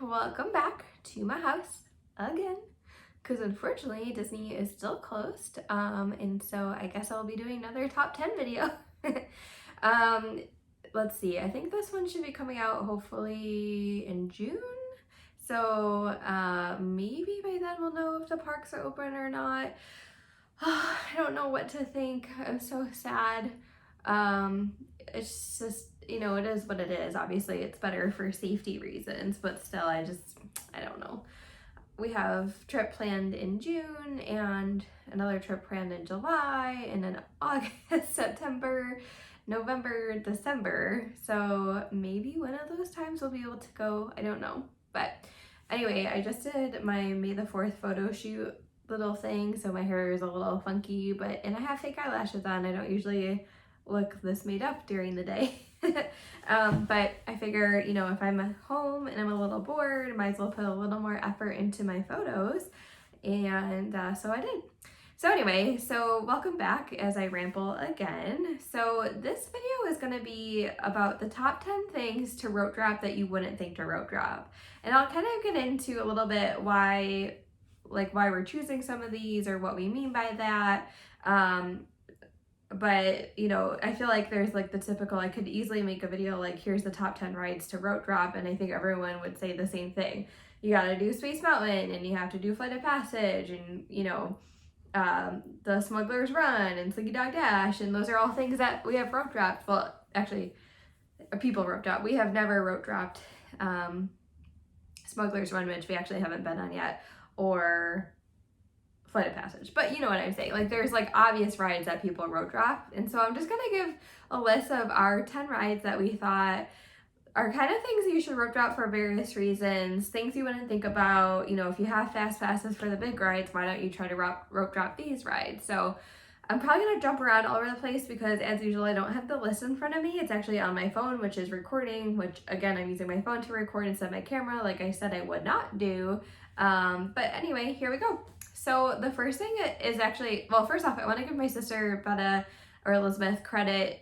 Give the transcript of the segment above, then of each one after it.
welcome back to my house again, because unfortunately Disney is still closed, and so I guess I'll be doing another top 10 video. um, let's see, I think this one should be coming out hopefully in June, so maybe by then we'll know if the parks are open or not. I don't know what to think. I'm so sad. It's just, it is what it is. Obviously, it's better for safety reasons, but still, I don't know. We have trip planned in June and another trip planned in July, and then August, September, November, December. So maybe one of those times we'll be able to go. I don't know. But anyway, I just did my May the 4th photo shoot little thing, so my hair is a little funky, and I have fake eyelashes on. I don't usually look this made up during the day. But I figure, if I'm at home and I'm a little bored, I might as well put a little more effort into my photos, and so I did. So anyway, so welcome back as I ramble again. So this video is going to be about the top 10 things to rope drop that you wouldn't think to rope drop, and I'll kind of get into a little bit why we're choosing some of these or what we mean by that. But I feel like there's the typical, I could easily make a video here's the top 10 rides to rope drop, and I think everyone would say the same thing. You got to do Space Mountain, and you have to do Flight of Passage, and the Smuggler's Run and Slinky Dog Dash, and those are all things that we have rope dropped. Well, actually, people rope drop. We have never rope dropped Smuggler's Run, which we actually haven't been on yet, or Flight of Passage, but you know what I'm saying. There's obvious rides that people rope drop, and so I'm just gonna give a list of our 10 rides that we thought are kind of things that you should rope drop for various reasons, things you wouldn't think about. If you have fast passes for the big rides, why don't you try to rope drop these rides? So I'm probably gonna jump around all over the place because, as usual, I don't have the list in front of me. It's actually on my phone, which is recording, which again, I'm using my phone to record instead of my camera, like I said I would not do. But anyway, here we go. So the first thing is actually, well, first off, I want to give my sister Betta, or Elizabeth, credit.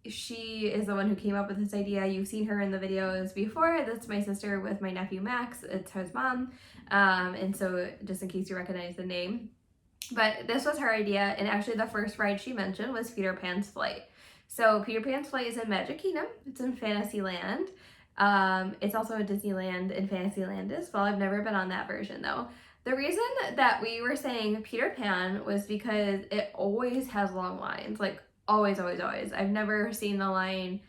She is the one who came up with this idea. You've seen her in the videos before. That's my sister with my nephew Max. It's his mom. And so just in case you recognize the name. But this was her idea, and actually the first ride she mentioned was Peter Pan's Flight. So Peter Pan's Flight is in Magic Kingdom. It's in Fantasyland. It's also a Disneyland and Fantasyland as well. I've never been on that version though. The reason that we were saying Peter Pan was because it always has long lines, always, always, always. I've never seen the line,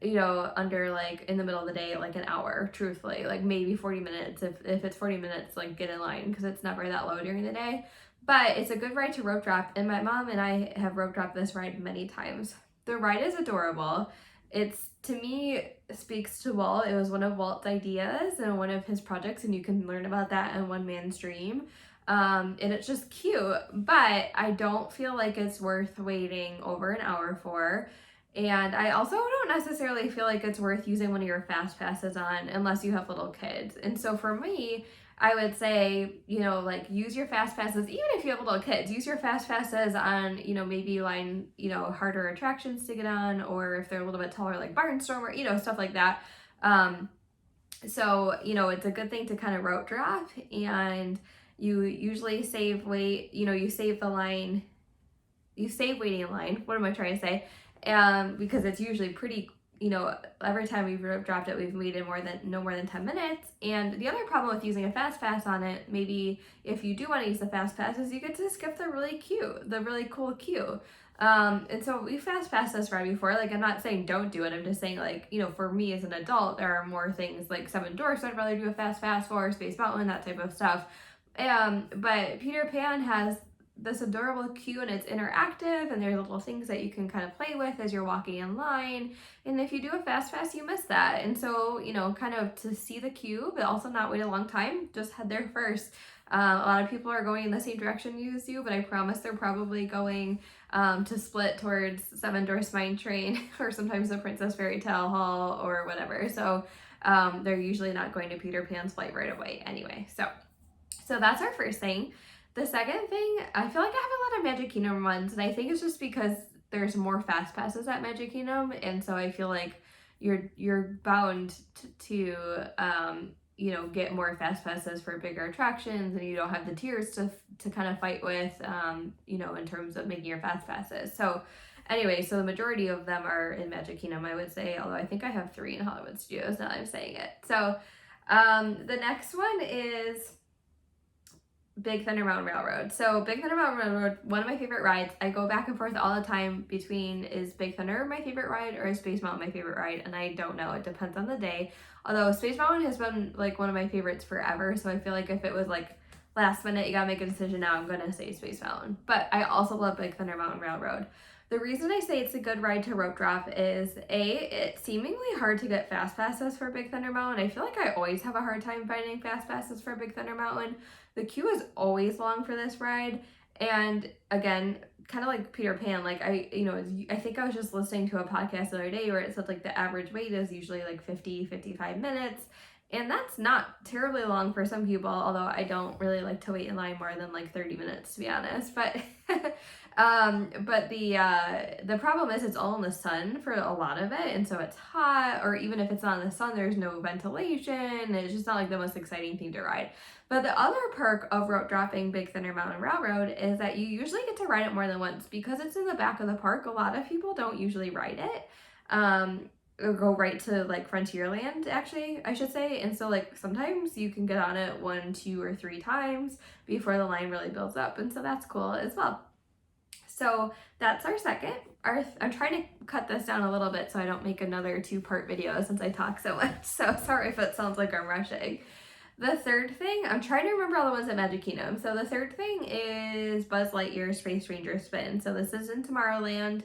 under in the middle of the day, an hour, truthfully, maybe 40 minutes. If it's 40 minutes, get in line, because it's never that low during the day. But it's a good ride to rope drop, and my mom and I have rope dropped this ride many times. The ride is adorable. It's, to me, speaks to Walt. It was one of Walt's ideas and one of his projects, and you can learn about that in One Man's Dream. And it's just cute, but I don't feel like it's worth waiting over an hour for. And I also don't necessarily feel like it's worth using one of your fast passes on unless you have little kids. And so for me, I would say, use your fast passes, even if you have little kids, use your fast passes on, maybe line, harder attractions to get on, or if they're a little bit taller, like Barnstormer, or, stuff like that. So, it's a good thing to kind of rope drop, and you usually save weight, you save the line, you save waiting in line. What am I trying to say? Because it's usually pretty, every time we've rope dropped it, we've waited no more than 10 minutes. And the other problem with using a fast pass on it, maybe if you do want to use the fast pass, is you get to skip the really cool queue. And so we fast passed this ride before. I'm not saying don't do it. I'm just saying, for me as an adult, there are more things like Seven Dwarfs I'd rather do a fast pass for, Space Mountain, that type of stuff. But Peter Pan has this adorable queue, and it's interactive, and there's little things that you can kind of play with as you're walking in line. And if you do a fast pass, you miss that. And so, kind of to see the queue, but also not wait a long time, just head there first. A lot of people are going in the same direction as you, but I promise they're probably going to split towards Seven Dwarfs Mine Train or sometimes the Princess Fairy Tale Hall or whatever. So they're usually not going to Peter Pan's Flight right away anyway. So that's our first thing. The second thing, I feel like I have a lot of Magic Kingdom ones, and I think it's just because there's more fast passes at Magic Kingdom, and so I feel like you're bound to get more fast passes for bigger attractions, and you don't have the tiers to kind of fight with, in terms of making your fast passes. So anyway, so the majority of them are in Magic Kingdom, I would say, although I think I have 3 in Hollywood Studios now that I'm saying it. So the next one is Big Thunder Mountain Railroad. So Big Thunder Mountain Railroad, one of my favorite rides. I go back and forth all the time between, is Big Thunder my favorite ride or is Space Mountain my favorite ride? And I don't know. It depends on the day. Although Space Mountain has been like one of my favorites forever. So I feel like if it was like last minute, you gotta make a decision now, I'm gonna say Space Mountain. But I also love Big Thunder Mountain Railroad. The reason I say it's a good ride to rope drop is it's seemingly hard to get fast passes for Big Thunder Mountain. I feel like I always have a hard time finding fast passes for Big Thunder Mountain. The queue is always long for this ride, and again, kind of like Peter Pan, like I think I was just listening to a podcast the other day where it said like the average wait is usually like 55 minutes, and that's not terribly long for some people, although I don't really like to wait in line more than like 30 minutes, to be honest. But but the problem is it's all in the sun for a lot of it, and so it's hot, or even if it's not in the sun, there's no ventilation. It's just not like the most exciting thing to ride. But the other perk of rope dropping Big Thunder Mountain Railroad is that you usually get to ride it more than once. Because it's in the back of the park, a lot of people don't usually ride it. Or go right to like Frontierland, actually, I should say. And so like sometimes you can get on it 1, 2, or 3 times before the line really builds up. And so that's cool as well. So that's our second. I'm trying to cut this down a little bit so I don't make another 2-part video since I talk so much. So sorry if it sounds like I'm rushing. The third thing, I'm trying to remember all the ones at Magic Kingdom. So the third thing is Buzz Lightyear Space Ranger Spin. So this is in Tomorrowland.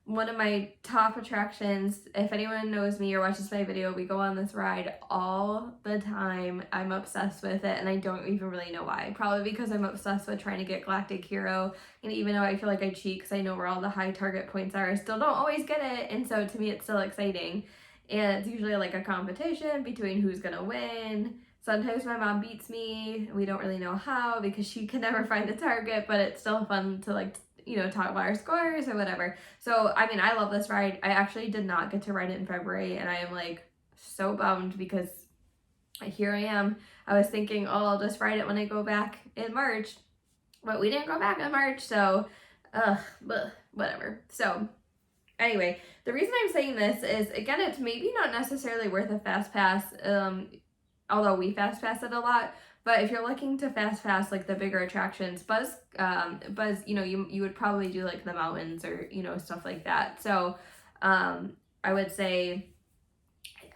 One of my top attractions. If anyone knows me or watches my video, we go on this ride all the time. I'm obsessed with it, and I don't even really know why. Probably because I'm obsessed with trying to get Galactic Hero, and even though I feel like I cheat because I know where all the high target points are, I still don't always get it, and so to me it's still exciting. And it's usually like a competition between who's gonna win. Sometimes my mom beats me. We don't really know how because she can never find the target, but it's still fun to like, talk about our scores or whatever. So, I mean, I love this ride. I actually did not get to ride it in February, and I am like so bummed because here I am. I was thinking, oh, I'll just ride it when I go back in March, but we didn't go back in March, so, whatever. So, anyway, the reason I'm saying this is, again, it's maybe not necessarily worth a fast pass, although we fast pass it a lot. But if you're looking to fast pass like the bigger attractions, Buzz, you would probably do like the mountains or, stuff like that. So I would say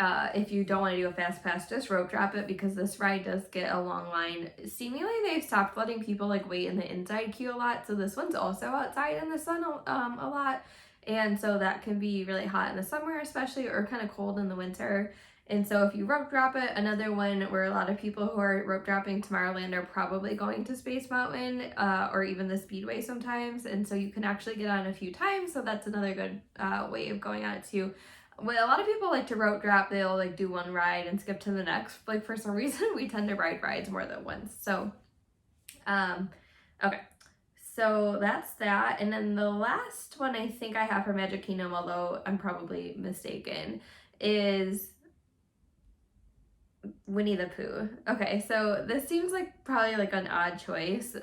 if you don't want to do a fast pass, just rope drop it because this ride does get a long line. Seemingly they've stopped letting people like wait in the inside queue a lot. So this one's also outside in the sun a lot. And so that can be really hot in the summer especially, or kind of cold in the winter. And so if you rope drop it, another one where a lot of people who are rope dropping Tomorrowland are probably going to Space Mountain or even the Speedway sometimes. And so you can actually get on a few times. So that's another good way of going on it too. When a lot of people like to rope drop, they'll like do one ride and skip to the next. Like for some reason, we tend to ride rides more than once. So, okay. So that's that. And then the last one I think I have for Magic Kingdom, although I'm probably mistaken, is Winnie the Pooh. Okay, so this seems like probably like an odd choice.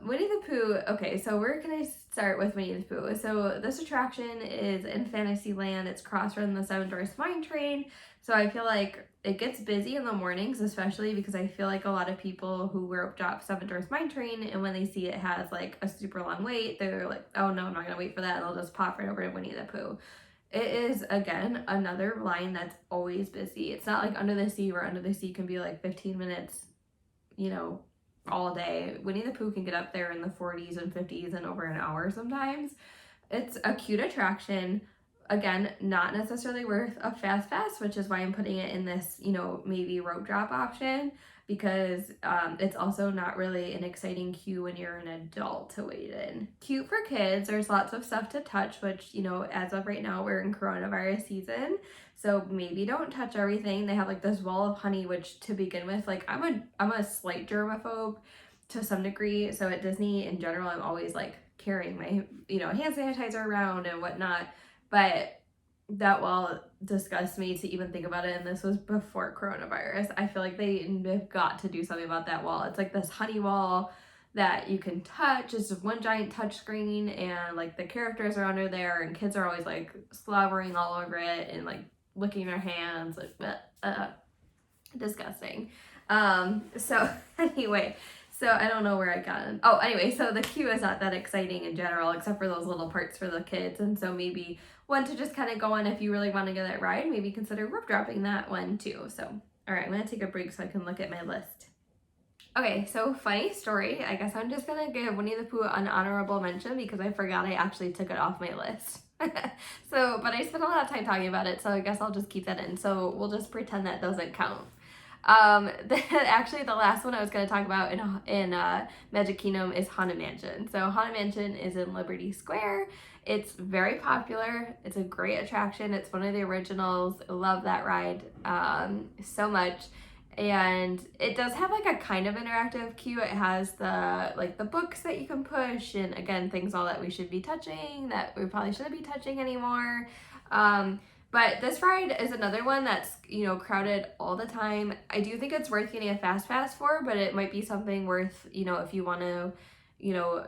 Winnie the Pooh, okay, so where can I start with Winnie the Pooh? So this attraction is in Fantasyland. It's cross from the Seven Dwarfs Mine Train. So I feel like it gets busy in the mornings, especially because I feel like a lot of people who rope drop Seven Dwarfs Mine Train, and when they see it has like a super long wait, they're like, oh no, I'm not gonna wait for that. They'll just pop right over to Winnie the Pooh. It is, again, another line that's always busy. It's not like Under the Sea, where Under the Sea can be like 15 minutes, all day. Winnie the Pooh can get up there in the 40s and 50s and over an hour sometimes. It's a cute attraction. Again, not necessarily worth a fast pass, which is why I'm putting it in this, maybe rope drop option, because it's also not really an exciting queue when you're an adult to wait in. Cute for kids. There's lots of stuff to touch, which, as of right now, we're in coronavirus season, so maybe don't touch everything. They have like this wall of honey, which to begin with, like I'm a slight germaphobe to some degree, so at Disney in general, I'm always like carrying my, hand sanitizer around and whatnot. But that wall disgusts me to even think about it, and this was before coronavirus. I feel like they've got to do something about that wall. It's like this honey wall that you can touch. It's just one giant touch screen, and like the characters are under there, and kids are always like slobbering all over it and like licking their hands, like disgusting. So anyway, so I don't know where I got in. Oh, anyway, so the queue is not that exciting in general, except for those little parts for the kids, and so maybe one to just kind of go on if you really want to go that ride. Maybe consider rope dropping that one too. So, all right, I'm gonna take a break so I can look at my list. Okay, so funny story. I guess I'm just gonna give Winnie the Pooh an honorable mention because I forgot I actually took it off my list. So, but I spent a lot of time talking about it, so I guess I'll just keep that in. So we'll just pretend that doesn't count. Actually, the last one I was going to talk about in Magic Kingdom is Haunted Mansion. So Haunted Mansion is in Liberty Square. It's very popular. It's a great attraction. It's one of the originals. I love that ride so much. And it does have like a kind of interactive queue. It has the books that you can push, and again, things all that we should be touching that we probably shouldn't be touching anymore. But this ride is another one that's, crowded all the time. I do think it's worth getting a fast pass for, but it might be something worth, if you want to,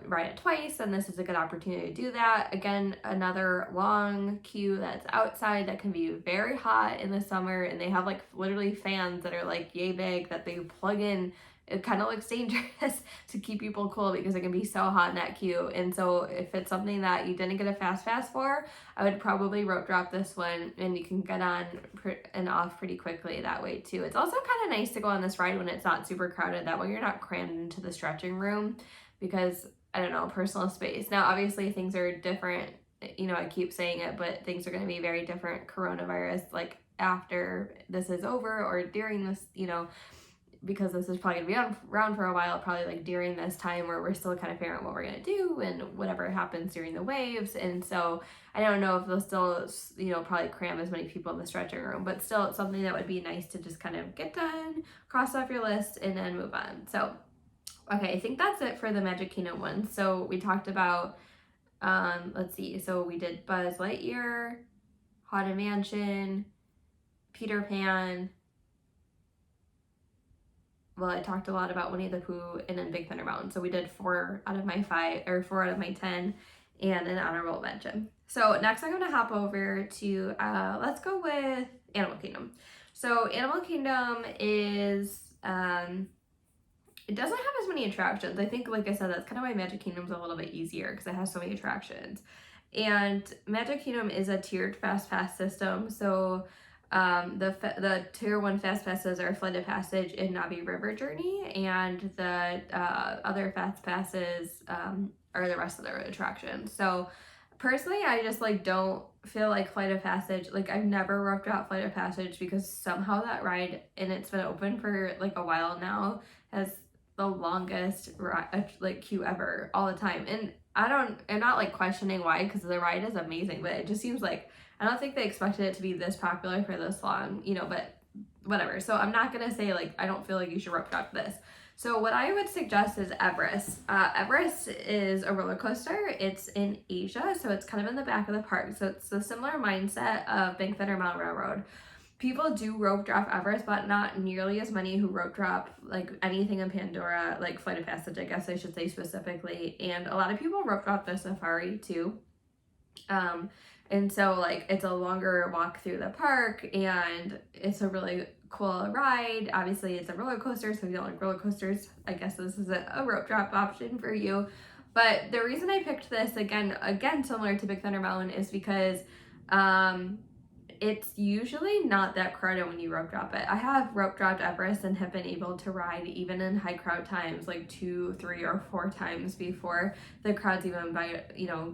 ride it twice, then this is a good opportunity to do that. Again, another long queue that's outside that can be very hot in the summer, and they have like literally fans that are like yay big that they plug in. It kind of looks dangerous to keep people cool because it can be so hot in that queue. And so if it's something that you didn't get a fast pass for, I would probably rope drop this one, and you can get on and off pretty quickly that way too. It's also kind of nice to go on this ride when it's not super crowded. That way you're not crammed into the stretching room because, I don't know, personal space. Now, obviously things are different. I keep saying it, but things are going to be very different coronavirus, like after this is over or during this, because this is probably going to be around for a while, probably like during this time where we're still kind of figuring out what we're going to do and whatever happens during the waves. And so I don't know if they'll still, probably cram as many people in the stretching room, but still it's something that would be nice to just kind of get done, cross off your list, and then move on. So, okay, I think that's it for the Magic Kingdom one. So we talked about, let's see, so we did Buzz Lightyear, Haunted Mansion, Peter Pan. Well, I talked a lot about Winnie the Pooh and then Big Thunder Mountain. So we did 4 out of my 10 and an honorable mention. So next I'm going to hop over to, let's go with Animal Kingdom. So Animal Kingdom is, it doesn't have as many attractions. I think, like I said, that's kind of why Magic Kingdom's a little bit easier because it has so many attractions. And Magic Kingdom is a tiered fast pass system. So the tier 1 fast passes are Flight of Passage and Navi River Journey, and the other fast passes are the rest of the attractions. So personally, I just don't feel like Flight of Passage, I've never rope dropped Flight of Passage because somehow that ride, and it's been open for a while now, has the longest queue ever all the time. And I'm not questioning why, because the ride is amazing, but it just seems like I don't think they expected it to be this popular for this long, but whatever. So I'm not going to say I don't feel like you should rope drop this. So what I would suggest is Everest. Everest is a roller coaster. It's in Asia, so it's kind of in the back of the park. So it's a similar mindset of Big Thunder Mountain Railroad. People do rope drop Everest, but not nearly as many who rope drop anything in Pandora, Flight of Passage, I guess I should say specifically. And a lot of people rope drop the Safari too. And so it's a longer walk through the park, and it's a really cool ride. Obviously it's a roller coaster, so if you don't like roller coasters, I guess this is a rope drop option for you. But the reason I picked this, again similar to Big Thunder Mountain, is because it's usually not that crowded when you rope drop it. I have rope dropped Everest and have been able to ride even in high crowd times 2, 3, or 4 times before the crowds even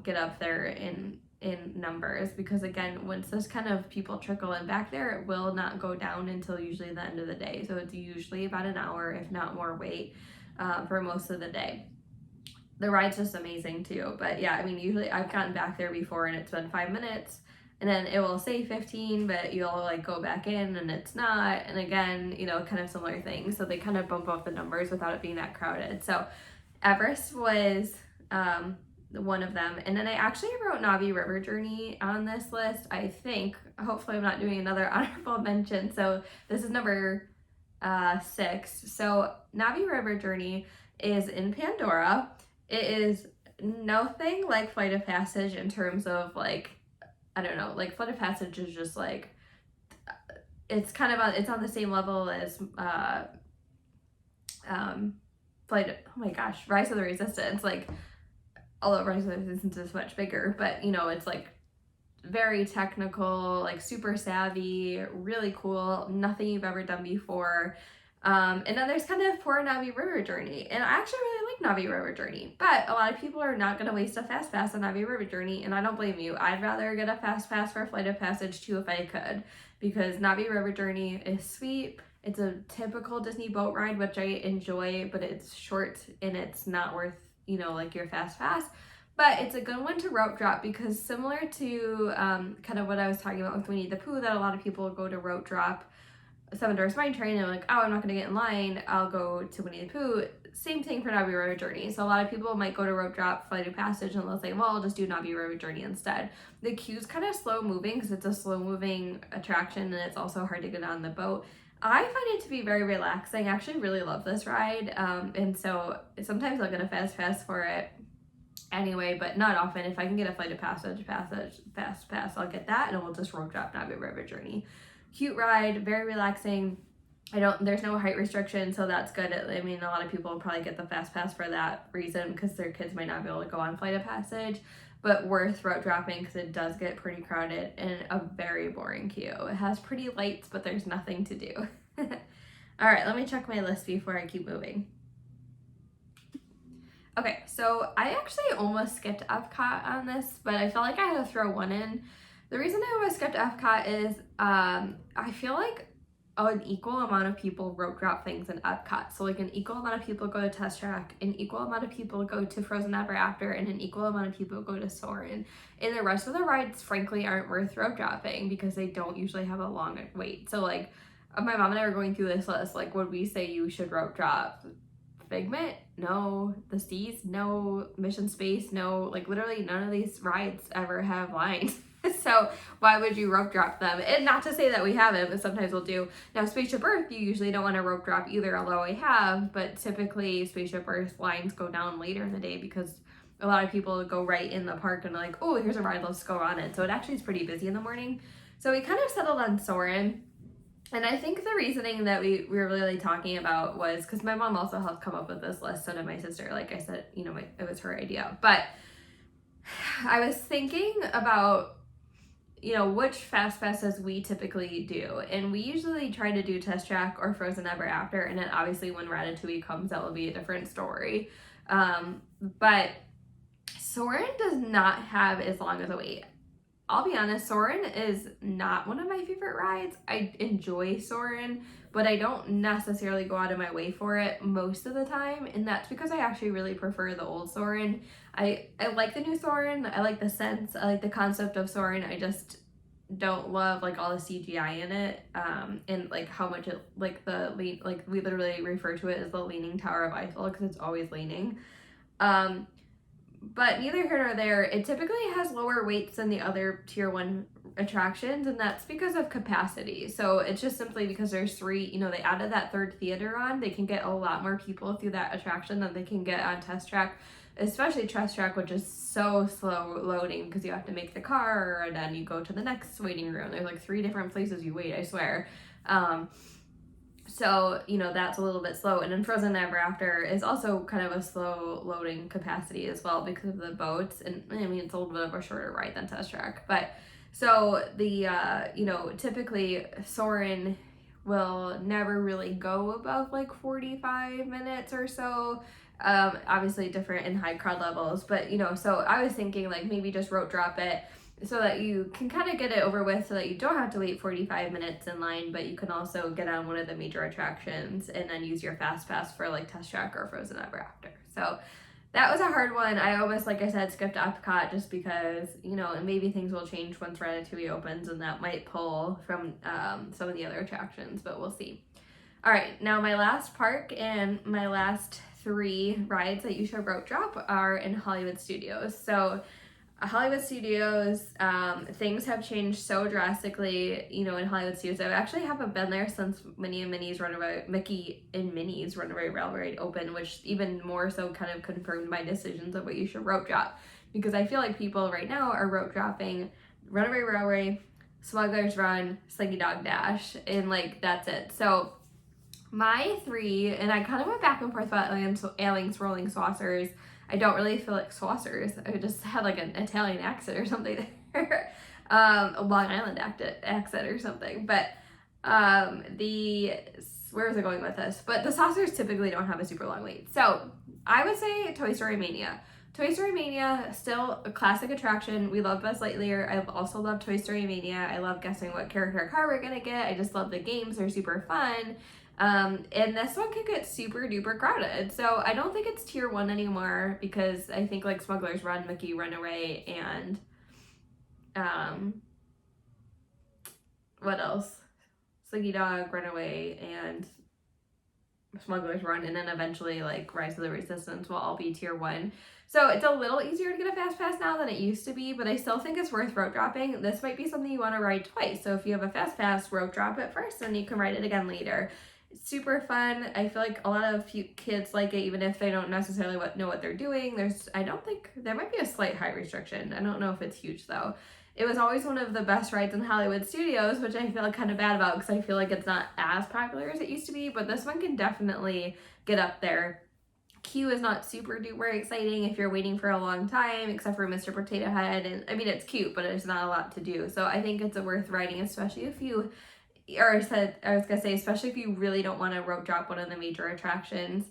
get up there in numbers, because again, once this kind of people trickle in back there, it will not go down until usually the end of the day. So it's usually about an hour, if not more, wait for most of the day. The ride's just amazing too. But yeah, I mean, usually I've gotten back there before and it's been 5 minutes, and then it will say 15, but you'll go back in and it's not. And again, kind of similar things. So they kind of bump up the numbers without it being that crowded. So Everest was one of them. And then I actually wrote Navi River Journey on this list, I think. Hopefully I'm not doing another honorable mention. So this is number 6. So Navi River Journey is in Pandora. It is nothing like Flight of Passage in terms of like, I don't know, like Flight of Passage is just like, it's kind of on, it's on the same level as Rise of the Resistance. Like, although Rise of the Resistance is much bigger, but you know, it's like very technical, like super savvy, really cool, nothing you've ever done before. And then there's kind of poor Navi River Journey, and I actually really like Navi River Journey, but a lot of people are not going to waste a fast pass on Navi River Journey, and I don't blame you. I'd rather get a fast pass for Flight of Passage too if I could, because Navi River Journey is sweet. It's a typical Disney boat ride, which I enjoy, but it's short and it's not worth, you know, like your fast pass. But it's a good one to rope drop, because similar to kind of what I was talking about with Winnie the Pooh, that a lot of people go to rope drop Seven Dwarfs Mine Train and like, oh, I'm not going to get in line, I'll go to Winnie the Pooh. Same thing for Navi River Journey. So a lot of people might go to rope drop Flight of Passage and they'll say, well, I'll just do Navi River Journey instead. The queue's kind of slow moving because it's a slow moving attraction, and it's also hard to get on the boat. I find it to be very relaxing. I actually really love this ride, and so sometimes I'll get a fast pass for it anyway, but not often. If I can get a Flight of Passage fast pass, I'll get that, and we'll just rope drop Navi River Journey. Cute ride, very relaxing. There's no height restriction, so that's good. I mean, a lot of people will probably get the fast pass for that reason, because their kids might not be able to go on Flight of Passage, but worth rope dropping because it does get pretty crowded and a very boring queue. It has pretty lights, but there's nothing to do. All right, let me check my list before I keep moving. Okay, so I actually almost skipped Epcot on this, but I felt like I had to throw one in. The reason I almost skipped Epcot is I feel like an equal amount of people rope drop things in Epcot. So like an equal amount of people go to Test Track, an equal amount of people go to Frozen Ever After, and an equal amount of people go to Soarin'. And the rest of the rides, frankly, aren't worth rope dropping because they don't usually have a long wait. So like my mom and I were going through this list, like, would we say you should rope drop Figment? No. The Seas? No. Mission Space? No. Like literally none of these rides ever have lines. So why would you rope drop them? And not to say that we haven't, but sometimes we'll do. Now, Spaceship Earth, you usually don't want to rope drop either, although I have, but typically Spaceship Earth lines go down later in the day because a lot of people go right in the park and like, oh, here's a ride, let's go on it. So it actually is pretty busy in the morning. So we kind of settled on Soarin'. And I think the reasoning that we were really talking about was because my mom also helped come up with this list, so did my sister. Like I said, you know, it was her idea. But I was thinking about, you know, which fast passes we typically do. And we usually try to do Test Track or Frozen Ever After. And then obviously when Ratatouille comes, that will be a different story. But Soarin' does not have as long as a wait. I'll be honest, Soarin' is not one of my favorite rides. I enjoy Soarin', but I don't necessarily go out of my way for it most of the time, and that's because I actually really prefer the old Soarin'. I like the new Soarin'. I like the sense, I like the concept of Soarin'. I just don't love like all the CGI in it, and like how much it, like we literally refer to it as the Leaning Tower of Eiffel because it's always leaning. But neither here nor there, it typically has lower weights than the other tier 1 attractions, and that's because of capacity. So it's just simply because there's 3, you know, they added that third theater on, they can get a lot more people through that attraction than they can get on Test Track, especially Test Track, which is so slow loading because you have to make the car and then you go to the next waiting room. There's like 3 different places you wait, I swear. So, you know, that's a little bit slow. And then Frozen Ever After is also kind of a slow loading capacity as well because of the boats. And I mean, it's a little bit of a shorter ride than Test Track. But so the, you know, typically Soarin' will never really go above like 45 minutes or so. Obviously different in high crowd levels. But, you know, so I was thinking like maybe just rope drop it so that you can kind of get it over with so that you don't have to wait 45 minutes in line, but you can also get on one of the major attractions and then use your fast pass for like Test Track or Frozen Ever After. So that was a hard one. I almost, like I said, skipped Epcot just because, you know, and maybe things will change once Ratatouille opens and that might pull from some of the other attractions, but we'll see. All right, now my last park and my last 3 rides that you should rope drop are in Hollywood Studios. So Hollywood Studios, things have changed so drastically, you know, in Hollywood Studios. I actually haven't been there since Mickey and Minnie's Runaway Railroad opened, which even more so kind of confirmed my decisions of what you should rope drop. Because I feel like people right now are rope dropping Runaway Railway, Smuggler's Run, Slinky Dog Dash, and like that's it. So my 3, and I kind of went back and forth about aliens rolling saucers. I don't really feel like saucers. I just had like an Italian accent or something there. A Long Island accent or something. But where is it going with this? But the saucers typically don't have a super long wait. So I would say Toy Story Mania. Toy Story Mania, still a classic attraction. We love Buzz Lightyear. I also love Toy Story Mania. I love guessing what character car we're gonna get. I just love the games. They're super fun. And this one could get super duper crowded. So I don't think it's tier 1 anymore because I think like Smuggler's Run, Mickey Runaway, and what else? Slinky Dog, Runaway, and Smuggler's Run, and then eventually like Rise of the Resistance will all be tier 1. So it's a little easier to get a fast pass now than it used to be, but I still think it's worth rope dropping. This might be something you want to ride twice. So if you have a fast pass, rope drop it first, and you can ride it again later. It's super fun. I feel like a lot of kids like it, even if they don't necessarily know what they're doing. I don't think, there might be a slight height restriction. I don't know if it's huge though. It was always one of the best rides in Hollywood Studios, which I feel kind of bad about because I feel like it's not as popular as it used to be, but this one can definitely get up there. Queue is not super duper exciting if you're waiting for a long time, except for Mr. Potato Head. And I mean, it's cute, but it's not a lot to do. So I think it's worth riding, especially if you, especially if you really don't want to rope drop one of the major attractions,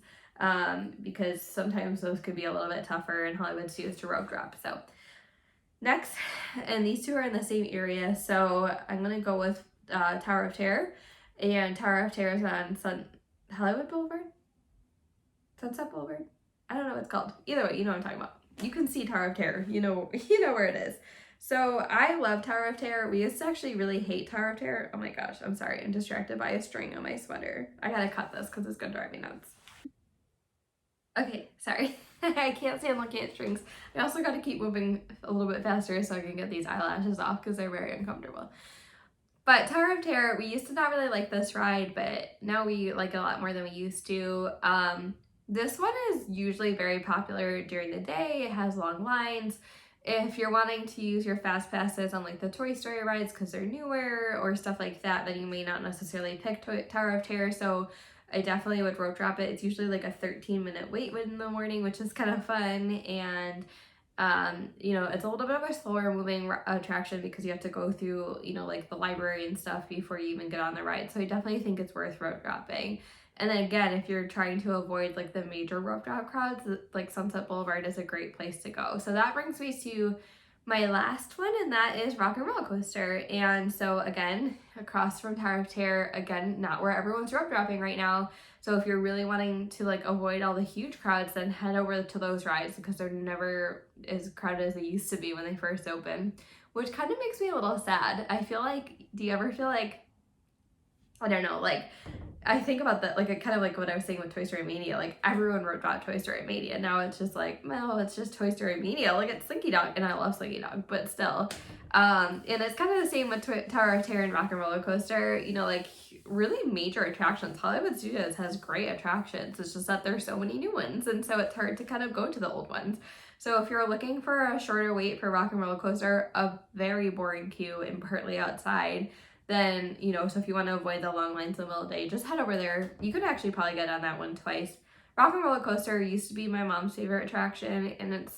because sometimes those could be a little bit tougher in Hollywood Studios to rope drop. So next, and these 2 are in the same area, so I'm gonna go with Tower of Terror, and Tower of Terror is on Hollywood Boulevard? Sunset Boulevard? I don't know what it's called. Either way, you know what I'm talking about. You can see Tower of Terror. You know where it is. So I love Tower of Terror. We used to actually really hate Tower of Terror. Oh my gosh, I'm sorry. I'm distracted by a string on my sweater. I gotta cut this because it's gonna drive me nuts. Okay, sorry. I can't stand looking at strings. I also gotta keep moving a little bit faster so I can get these eyelashes off because they're very uncomfortable. But Tower of Terror, we used to not really like this ride, but now we like it a lot more than we used to. This one is usually very popular during the day. It has long lines. If you're wanting to use your fast passes on like the Toy Story rides because they're newer or stuff like that, then you may not necessarily pick Tower of Terror. So I definitely would rope drop it. It's usually like a 13-minute wait in the morning, which is kind of fun. And you know, it's a little bit of a slower moving attraction because you have to go through, you know, like the library and stuff before you even get on the ride. So I definitely think it's worth rope dropping. And then again, if you're trying to avoid like the major rope drop crowds, like Sunset Boulevard is a great place to go. So that brings me to my last one, and that is Rock and Roller Coaster. And so again, across from Tower of Terror, again, not where everyone's rope dropping right now. So if you're really wanting to like avoid all the huge crowds, then head over to those rides because they're never as crowded as they used to be when they first opened, which kind of makes me a little sad. I feel like, do you ever feel like, I don't know, like I think about that, like kind of like what I was saying with Toy Story Mania, like everyone wrote about Toy Story Mania. Now it's just like, well, it's just Toy Story Mania. Look at Slinky Dog, and I love Slinky Dog, but still. And it's kind of the same with Tower of Terror and Rock and Roller Coaster. You know, like really major attractions. Hollywood Studios has great attractions. It's just that there's so many new ones, and so it's hard to kind of go to the old ones. So if you're looking for a shorter wait for Rock and Roller Coaster, a very boring queue and partly outside, then, you know, so if you want to avoid the long lines in the middle of the day, just head over there. You could actually probably get on that one twice. Rock and Roller Coaster used to be my mom's favorite attraction, and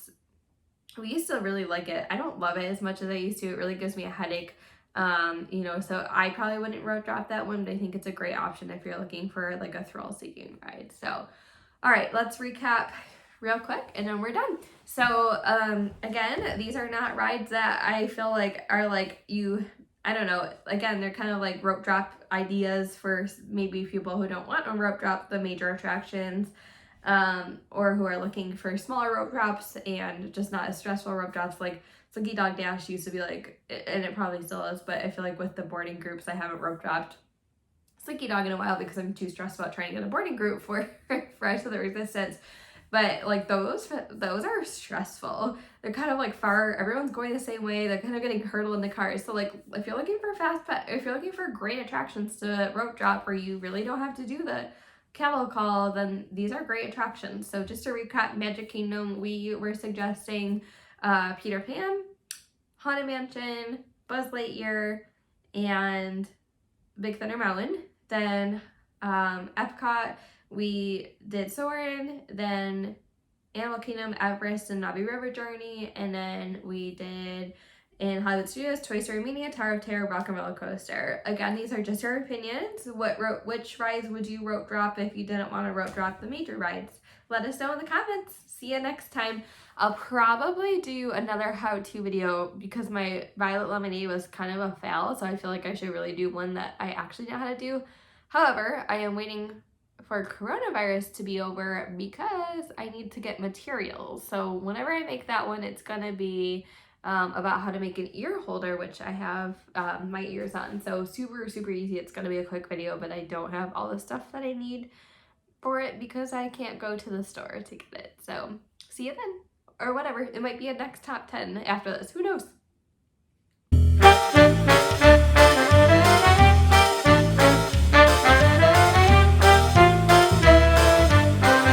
we used to really like it. I don't love it as much as I used to. It really gives me a headache. You know, so I probably wouldn't rope drop that one, but I think it's a great option if you're looking for like a thrill-seeking ride. So, all right, let's recap real quick and then we're done. So, again, these are not rides that I feel like are like I don't know, again, they're kind of like rope drop ideas for maybe people who don't want to rope drop the major attractions, or who are looking for smaller rope drops and just not as stressful rope drops. Like Slinky Dog Dash used to be like, and it probably still is, but I feel like with the boarding groups, I haven't rope dropped Slinky Dog in a while because I'm too stressed about trying to get a boarding group for Rise of the Resistance. But like those are stressful. They're kind of like far, everyone's going the same way. They're kind of getting hurdled in the cars. So like if you're looking for if you're looking for great attractions to rope drop where you really don't have to do the camel call, then these are great attractions. So just to recap, Magic Kingdom, we were suggesting Peter Pan, Haunted Mansion, Buzz Lightyear, and Big Thunder Mountain. Then Epcot, we did Soarin', then Animal Kingdom, Everest, and Navi River Journey, and then we did in Hollywood Studios, Toy Story Mania, Tower of Terror, Rock and Roller Coaster. Again, these are just our opinions. Which rides would you rope drop if you didn't want to rope drop the major rides? Let us know in the comments. See you next time. I'll probably do another how-to video because my Violet Lemonade was kind of a fail, so I feel like I should really do one that I actually know how to do. However, I am waiting for coronavirus to be over because I need to get materials. So whenever I make that one, it's gonna be about how to make an ear holder, which I have my ears on. So super, super easy. It's gonna be a quick video, but I don't have all the stuff that I need for it because I can't go to the store to get it. So see you then. Or whatever. It might be a next top 10 after this. Who knows?